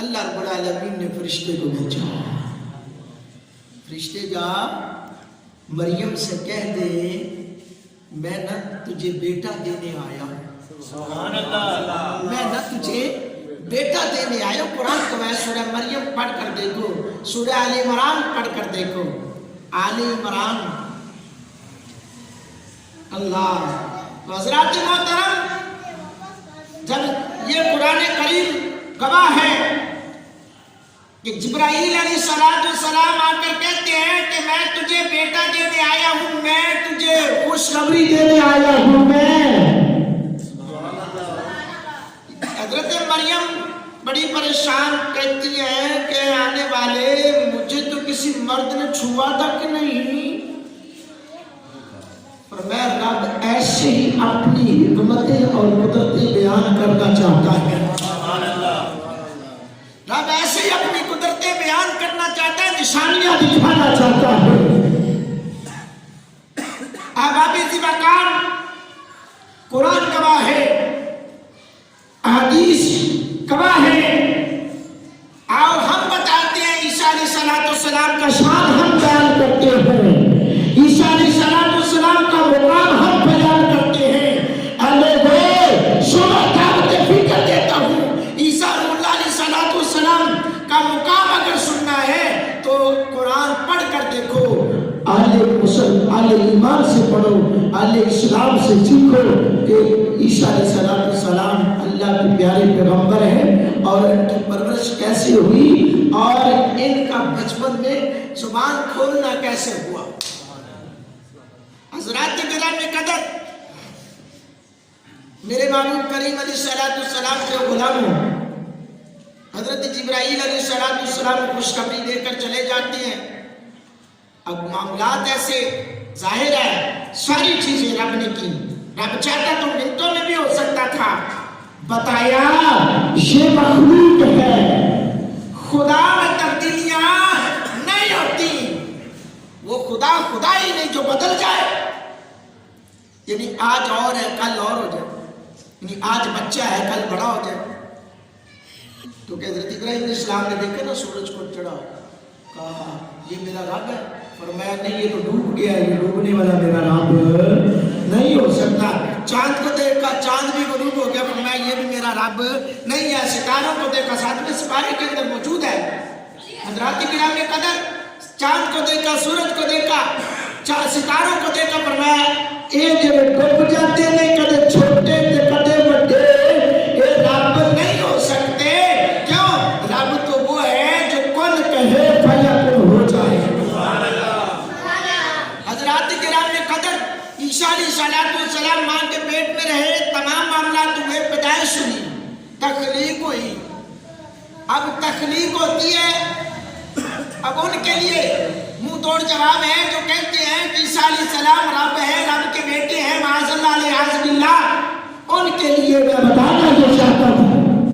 اللہ رب العالمین نے فرشتے کو بھیجا، فرشتے جا مریم سے کہہ دے میں نہ تجھے بیٹا دینے آیا ہوں، سبحان اللہ، میں نہ تجھے بیٹا دینے آیا ہوں۔ قرآن کو میں سورہ مریم پڑھ کر دیکھو، سورہ آل عمران پڑھ کر دیکھو، آل عمران۔ اللہ حضرات محترم، جب یہ قرآن کریم گواہ ہے کہ جبرائیل علیہ السلام آ کر کہتے ہیں کہ میں تجھے بیٹا دینے آیا ہوں، میں تجھے خوشخبری دینے آیا ہوں۔ حضرت مریم بڑی پریشان کہتی ہے کہ آنے والے مجھے تو کسی مرد نے چھوا تھا کہ نہیں، اور میں رب ایسے ہی اپنی حکمتیں اور قدرتیں بیان کرنا چاہتا ہے، رب ایسے ہی اپنی قدرتیں بیان کرنا چاہتا ہے، نشانیاں دکھانا چاہتا ہے۔ احباب ذوالفقار، قرآن گواہ ہے، احادیث گواہ ہے، اور ہم بتاتے ہیں عیسیٰ علیہ السلام کا شان ہم بیان کرتے ہیں، عیسیٰ علیہ السلام کا مقام ہم بیان کرتے ہیں۔ شعبہ دعوت فکر دیتا ہوں، عیسیٰ اللہ علیہ السلام کا مقام اگر سننا ہے تو قرآن پڑھ کر دیکھو، اہل ایمان سے پڑھو، اہل اسلام سے سیکھو کہ عیسیٰ علیہ السلام اللہ کے پیارے پیغمبر ہیں، اور ان کی پرورش کیسے ہوئی اور ان کا بچپن میں زبان کھولنا کیسے ہوا۔ حضرات گرامی قدر، میرے محبوب کریم علیہ السلام کے غلاموں، حضرت جبرائیل علیہ السلام کو خوشخبری دے کر چلے جاتے ہیں۔ اب معاملات ایسے ظاہر ہے ساری چیزیں رب نے کی، رب چاہتا تو منٹوں میں بھی ہو سکتا تھا، بتایا یہ مخلوق ہے، خدا میں تبدیلیاں نہیں ہوتی، وہ خدا ہی نہیں جو بدل جائے، یعنی آج اور ہے کل اور ہو جائے، یعنی آج بچہ ہے کل بڑا ہو جائے۔ تو کہ حضرت ابراہیم علیہ السلام نے دیکھا نا سورج کو چڑھا، کہا یہ میرا رب ہے، فرمایا نہیں یہ تو ڈوب گیا، یہ ڈوبنے والا میرا رب نہیں ہو سکتا۔ چاند کو دیکھا چاند بھی غروب ہو گیا، فرمایا یہ بھی میرا رب نہیں ہے۔ ستاروں کو دیکھا ساتھ میں ستارے کے اندر موجود ہے۔ حضرات کرام قدر، چاند کو دیکھا، سورج کو دیکھا، ستاروں کو دیکھا، فرمایا یہ جو ڈوب جاتے ہیں کدے چھوٹے تے کدے بڑے، یہ رب نہیں ہو سکتے۔ کیوں؟ رب تو وہ ہے جو کن کہے فیکن ہو جائے۔ حضرات کرام قدر، عیسیٰ علیہ السلام ماں کے پیٹ میں رہے، تمام معاملات ہوئے، پیدائش ہوئی، تخلیق ہوئی۔ اب تخلیق ہوتی ہے، اب ان کے لیے منہ توڑ جواب ہے جو کہتے ہیں